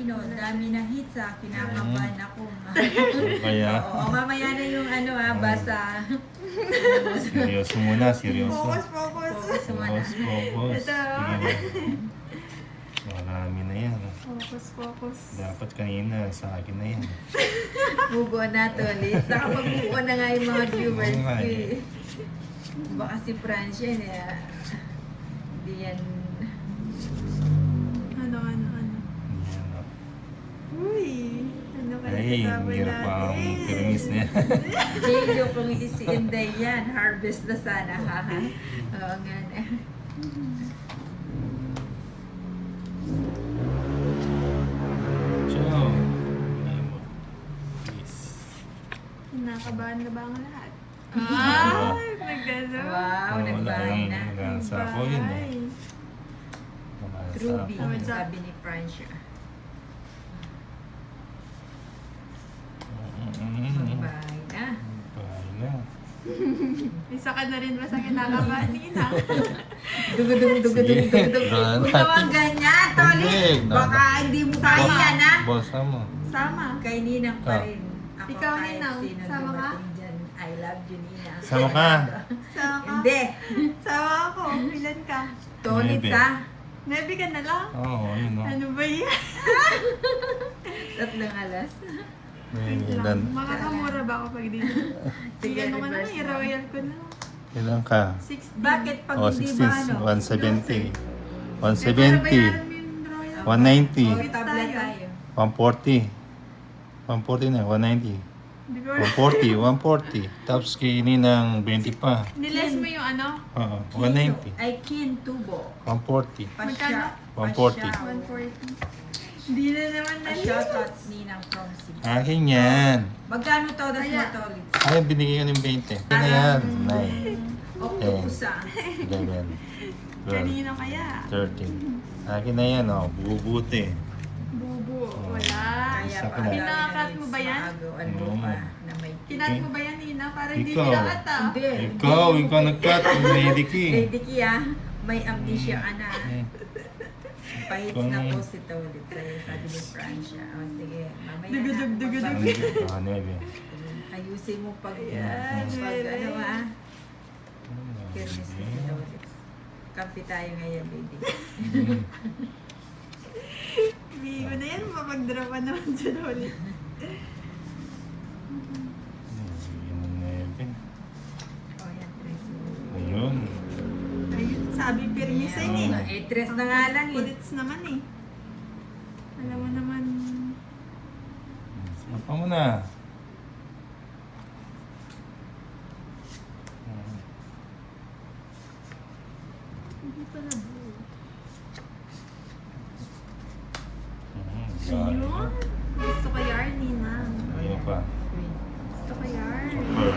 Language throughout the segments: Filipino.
Dami na hits ah. Kinakabahan ako. Kaya, Oo, mamaya na yung basa. seryoso muna, seryoso. Focus, focus. Focus muna. Focus. Ito. Sige na. Marami na yan. Focus, focus. Dapat kanina, sa akin na yan. Move on na to ulit. Nakapag-move on na nga yung mga viewers Oo nga ko eh. eh. Baka si Francia hindi yan. Ano? Yan, Uy! Ano kaya ay, kasama hirap pa ang natin? permis na yan. Jilio, kung si Inday yan, harvest na sana, ha? Oo nga na. Ciao. Peace. Kinakabahan na ba ang lahat? Ah! Ay, nagano. Wow, Oo, nagbahay na. nagasa ako yun eh. Ruby, Tama yung siya. sabi ni Francia. Magbahay na. Bahay na. Isa ka na rin ba sa kinakabahan, Nina? Dugudung. Sige. Huwag naman ganyan, Toli. Hindi. Baka hindi mo kaya na. Boss mo. Sama. Kay Ninang pa rin. Ako Ikaw, kahit Ninang, sino sama ka? dumating dyan. I love you, Nina. Sama ka. Sama ka? Hindi. Sama ako. Ilan ka? Tolit Maybe. ha. Maybe ka na lang? Oo, ayun o. Ano ba yan? 3 alas. Wait lang. Makakamura ba ako pag dito? Sige, Ano ka na, reverse mo. i-royal ko na. Ilan ka? 60. Bakit pag Oh, hindi 16, ba ano? 170. Eh, para bayaran 170. mo yung royal. 190. Wait Tablet tayo. tayo. 140. 140 na, 190. Hindi ko 140. Tapos kainin ng 20 pa. Niles mo yung ano? Oo, 190. Ay, kin tubo. 140. Pasya. 140. 140. Hindi na naman na Shoutout Ninang from Cebu. Akin yan. Magkano todas mo, Kaya- Tolit? Ay, binigay ko ng 20. Ano na yan? 9, Octopus ah. 11, 12, Kanino kaya? 13. Akin na yan, oh. Bubuti. Bubo. Wala. Kaya Sa pa akin na. Kinakat mo ba yan? Maagawan mo pa na may Kinat mo ba yan, Nina? Para hindi Ikaw. nilakat ah. Hindi. Ikaw nag-cut. Lady King. Lady Kia, may amnesia ka na. Hmm. Pahits Ikaw na na. po si Tolit sa'yo, sabi ni Francia. O sige, mamaya Dugudug, na. dugudug. Magbabalik. Ah, nebe. Ayusin mo pag, Ayan, pag really. ano ah. Kirmis na si Tolit. Kampi tayo ngayon, lady. Hindi ko na yan. Mapag-draw pa naman sa ulit. Yun ang nebe. O yan, tres mo. Ayun. Ayun, sabi permis Ayan, eh. eh, tres na nga lang eh. Kulits naman eh. Alam mo naman. Sapa mo na. Hindi pala buo. Ayun. Ayun. Gusto ko yarn, Nina. Ayun pa. Gusto ko yarn. Super.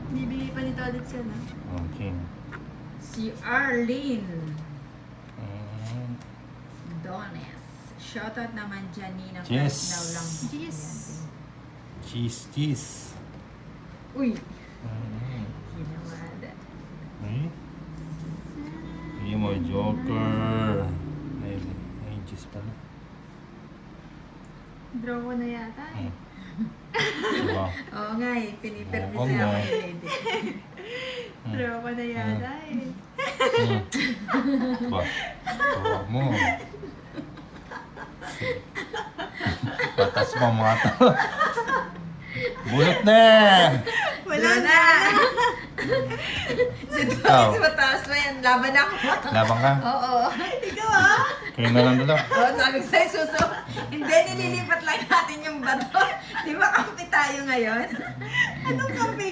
Bibigay pa ni Tolit siya na. Okay. Si Arlene Mm. Dones. Shoutout naman dyan, Ninang. Yes. Now lang. Yes. Cheese. Uy, Mm. kinawada. Ay. Hindi mo, Joker. Ay, cheese pala. Draw ko na yata eh. Diba? Oo nga eh, pinipermis Oo niya nga. ako ni lady. Draw ko na yata eh. Ba? Tawa mo. Patas mo mga to. Bulot na! Wala Wala na. Si Ikaw. Doris, mataas mo yan. Laban ako. Labang ka? Oo. Ikaw ah. Kayo na lang dalawa. Oo, sabi ko sa'yo, suso. Hindi, nililipat lang natin yung bato. Di ba kampi tayo ngayon? Anong kape?